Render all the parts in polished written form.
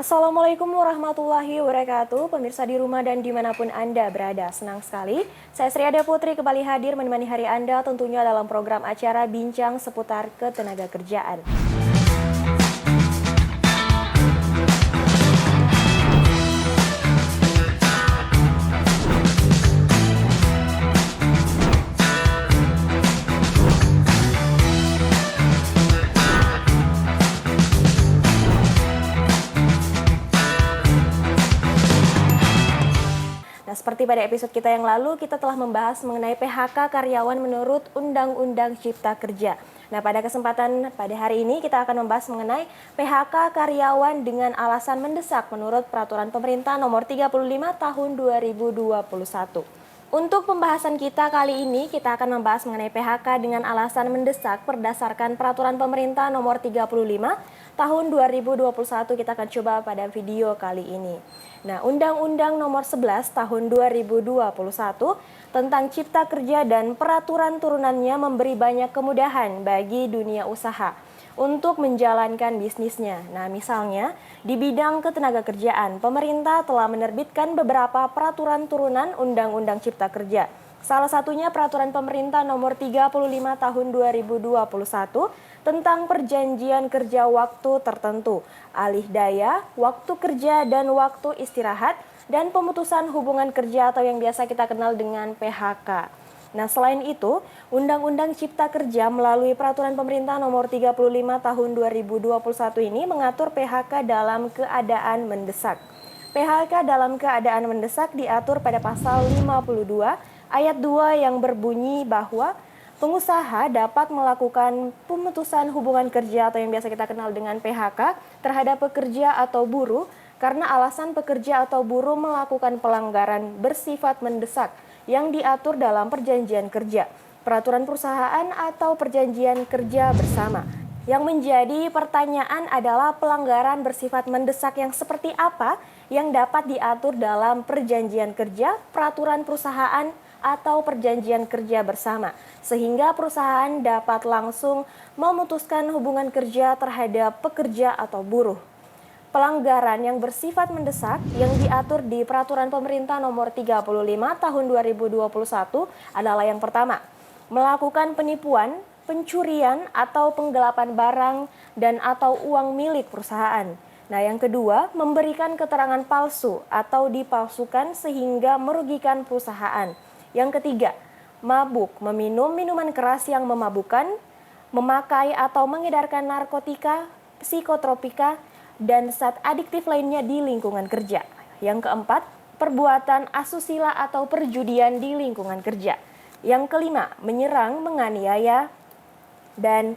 Assalamualaikum warahmatullahi wabarakatuh. Pemirsa di rumah dan dimanapun Anda berada, senang sekali. Saya Sri Ada Putri kembali hadir menemani hari Anda tentunya dalam program acara Bincang seputar Ketenagakerjaan. Nah, seperti pada episode kita yang lalu, kita telah membahas mengenai PHK karyawan menurut Undang-Undang Cipta Kerja. Nah, pada kesempatan pada hari ini kita akan membahas mengenai PHK karyawan dengan alasan mendesak menurut Peraturan Pemerintah Nomor 35 Tahun 2021. Untuk pembahasan kita kali ini, kita akan membahas mengenai PHK dengan alasan mendesak berdasarkan Peraturan Pemerintah Nomor 35 Tahun 2021. Kita akan coba pada video kali ini. Nah, Undang-Undang Nomor 11 Tahun 2021 tentang Cipta Kerja dan peraturan turunannya memberi banyak kemudahan bagi dunia usaha untuk menjalankan bisnisnya. Nah, misalnya di bidang ketenagakerjaan, pemerintah telah menerbitkan beberapa peraturan turunan Undang-Undang Cipta Kerja. Salah satunya Peraturan Pemerintah Nomor 35 Tahun 2021 tentang perjanjian kerja waktu tertentu, alih daya, waktu kerja dan waktu istirahat, dan pemutusan hubungan kerja atau yang biasa kita kenal dengan PHK. Nah, selain itu, Undang-Undang Cipta Kerja melalui Peraturan Pemerintah Nomor 35 Tahun 2021 ini mengatur PHK dalam keadaan mendesak. PHK dalam keadaan mendesak diatur pada pasal 52 ayat 2 yang berbunyi bahwa pengusaha dapat melakukan pemutusan hubungan kerja atau yang biasa kita kenal dengan PHK terhadap pekerja atau buruh karena alasan pekerja atau buruh melakukan pelanggaran bersifat mendesak yang diatur dalam perjanjian kerja, peraturan perusahaan atau perjanjian kerja bersama. Yang menjadi pertanyaan adalah pelanggaran bersifat mendesak yang seperti apa yang dapat diatur dalam perjanjian kerja, peraturan perusahaan, atau perjanjian kerja bersama, sehingga perusahaan dapat langsung memutuskan hubungan kerja terhadap pekerja atau buruh. Pelanggaran yang bersifat mendesak yang diatur di Peraturan Pemerintah Nomor 35 Tahun 2021 adalah yang pertama, melakukan penipuan, pencurian atau penggelapan barang dan atau uang milik perusahaan. Nah, yang kedua, memberikan keterangan palsu atau dipalsukan sehingga merugikan perusahaan. Yang ketiga, mabuk, meminum minuman keras yang memabukkan, memakai atau mengedarkan narkotika, psikotropika, dan zat adiktif lainnya di lingkungan kerja. Yang keempat, perbuatan asusila atau perjudian di lingkungan kerja. Yang kelima, menyerang, menganiaya, dan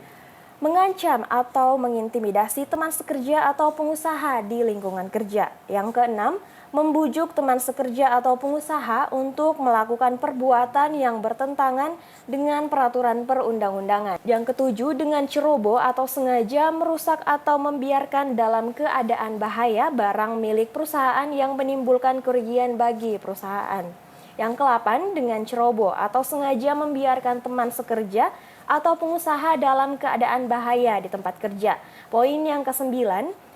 mengancam atau mengintimidasi teman sekerja atau pengusaha di lingkungan kerja. Yang keenam, membujuk teman sekerja atau pengusaha untuk melakukan perbuatan yang bertentangan dengan peraturan perundang-undangan. Yang ketujuh, dengan ceroboh atau sengaja merusak atau membiarkan dalam keadaan bahaya barang milik perusahaan yang menimbulkan kerugian bagi perusahaan. Yang ke-8, dengan ceroboh atau sengaja membiarkan teman sekerja atau pengusaha dalam keadaan bahaya di tempat kerja. Poin yang ke-9,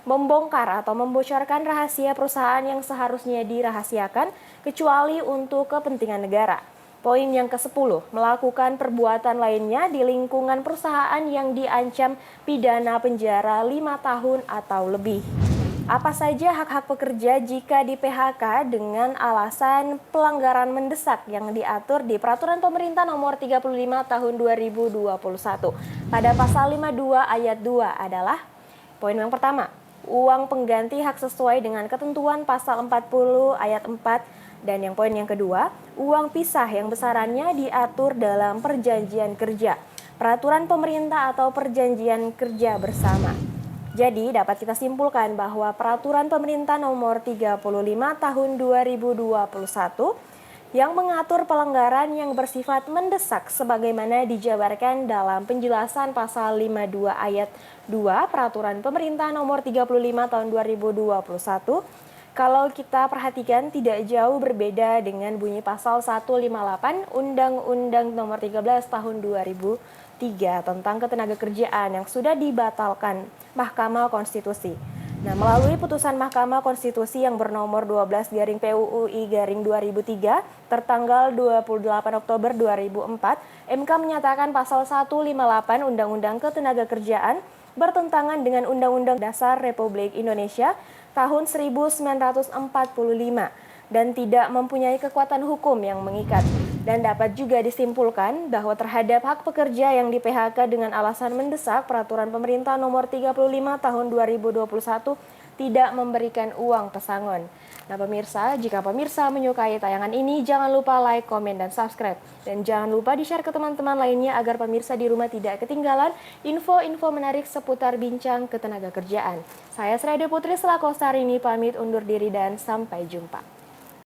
membongkar atau membocorkan rahasia perusahaan yang seharusnya dirahasiakan kecuali untuk kepentingan negara. Poin yang ke-10, melakukan perbuatan lainnya di lingkungan perusahaan yang diancam pidana penjara 5 tahun atau lebih. Apa saja hak-hak pekerja jika di PHK dengan alasan pelanggaran mendesak yang diatur di Peraturan Pemerintah Nomor 35 Tahun 2021. Pada pasal 52 ayat 2 adalah poin yang pertama, uang pengganti hak sesuai dengan ketentuan pasal 40 ayat 4, dan yang poin yang kedua, uang pisah yang besarannya diatur dalam perjanjian kerja, peraturan pemerintah atau perjanjian kerja bersama. Jadi dapat kita simpulkan bahwa Peraturan Pemerintah Nomor 35 Tahun 2021 yang mengatur pelanggaran yang bersifat mendesak sebagaimana dijabarkan dalam penjelasan pasal 52 ayat 2 Peraturan Pemerintah Nomor 35 Tahun 2021. Kalau kita perhatikan tidak jauh berbeda dengan bunyi pasal 158 Undang-Undang Nomor 13 Tahun 2003 tentang Ketenagakerjaan yang sudah dibatalkan Mahkamah Konstitusi. Nah, melalui putusan Mahkamah Konstitusi yang bernomor 12/PUUI/2003 tertanggal 28 Oktober 2004, MK menyatakan pasal 158 Undang-Undang Ketenagakerjaan bertentangan dengan Undang-Undang Dasar Republik Indonesia tahun 1945 dan tidak mempunyai kekuatan hukum yang mengikat. Dan dapat juga disimpulkan bahwa terhadap hak pekerja yang di-PHK dengan alasan mendesak, Peraturan Pemerintah Nomor 35 Tahun 2021 tidak memberikan uang pesangon. Nah pemirsa, jika pemirsa menyukai tayangan ini, jangan lupa like, komen, dan subscribe. Dan jangan lupa di-share ke teman-teman lainnya agar pemirsa di rumah tidak ketinggalan info-info menarik seputar bincang ketenagakerjaan. Saya Sreda Putri selaku Sarini pamit undur diri dan sampai jumpa.